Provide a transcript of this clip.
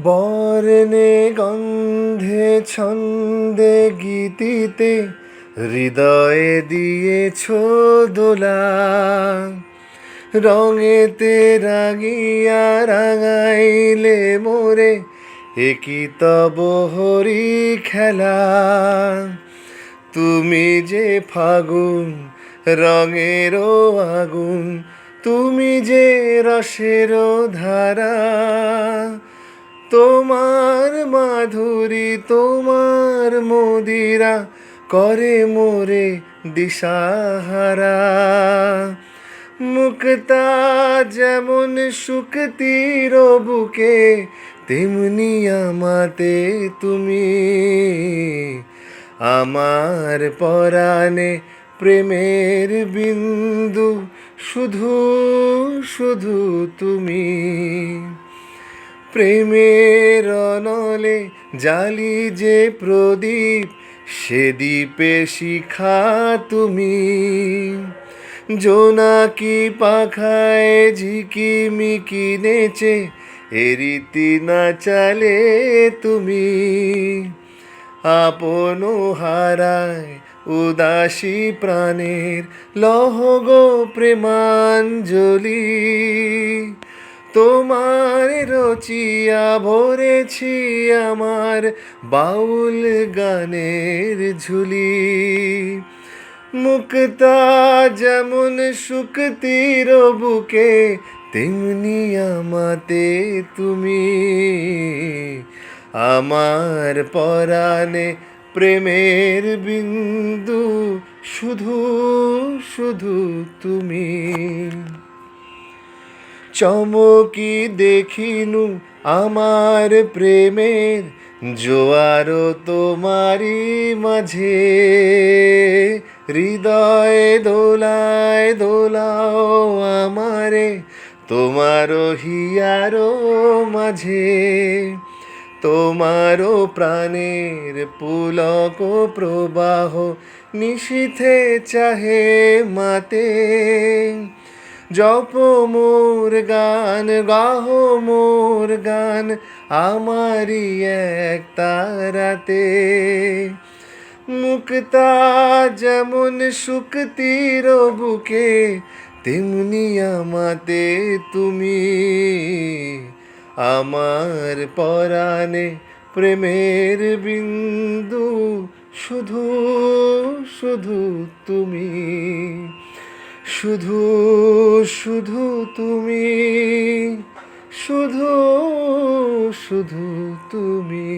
বর্ণে গন্ধে ছন্দে গীতিতে হৃদয়ে দিয়েছ দোলা, রঙেতে রাঙিয়া রাঙাইলে মোরে, একি তব হরি খেলা। তুমি যে ফাগুন রঙেরও আগুন, তুমি যে রসেরও ধারা, তোমার মাধুরী তোমার মদিরা করে মোরে দিশাহারা। মুক্তা যেমন শুকতির বুকে, তেমনি আমাতে তুমি। আমার পরাণে প্রেমের বিন্দু, শুধু শুধু তুমি। প্রেমের অনলে জালি যে প্রদীপ, সে দ্বীপে শিখা তুমি। জোনাকি পাখায় ঝিকিমিকি নেচে, এ রীতি না চালে তুমি। আপন হারায় উদাসী প্রাণের, লহ গো প্রেমাঞ্জলি। তোমার রচিয়া ভরেছি আমার বাউল গানের ঝুলি। মুক্তা যেমন শুকতির বুকে, তেমনি আমাতে তুমি। আমার পরাণে প্রেমের বিন্দু, শুধু শুধু তুমি। চমকি দেখিনু আমার প্রেমের জোয়ার তোমারি মাঝে, হৃদয়ে দোলায় দোলাও আমারে তোমারও হিয়ারও মাঝে। তোমারও প্রাণের পুলক প্রবাহ নিশীথে চাহে মাতে। জপ মোর গান গাহ মোর গান, আমারি এক তারাতে। মুক্তা যেমন শুকতির বুকে, তেমনি আমাতে তুমি। আমার পরাণে প্রেমের বিন্দু, শুধু শুধু তুমি। শুধু শুধু তুমি, শুধু শুধু তুমি।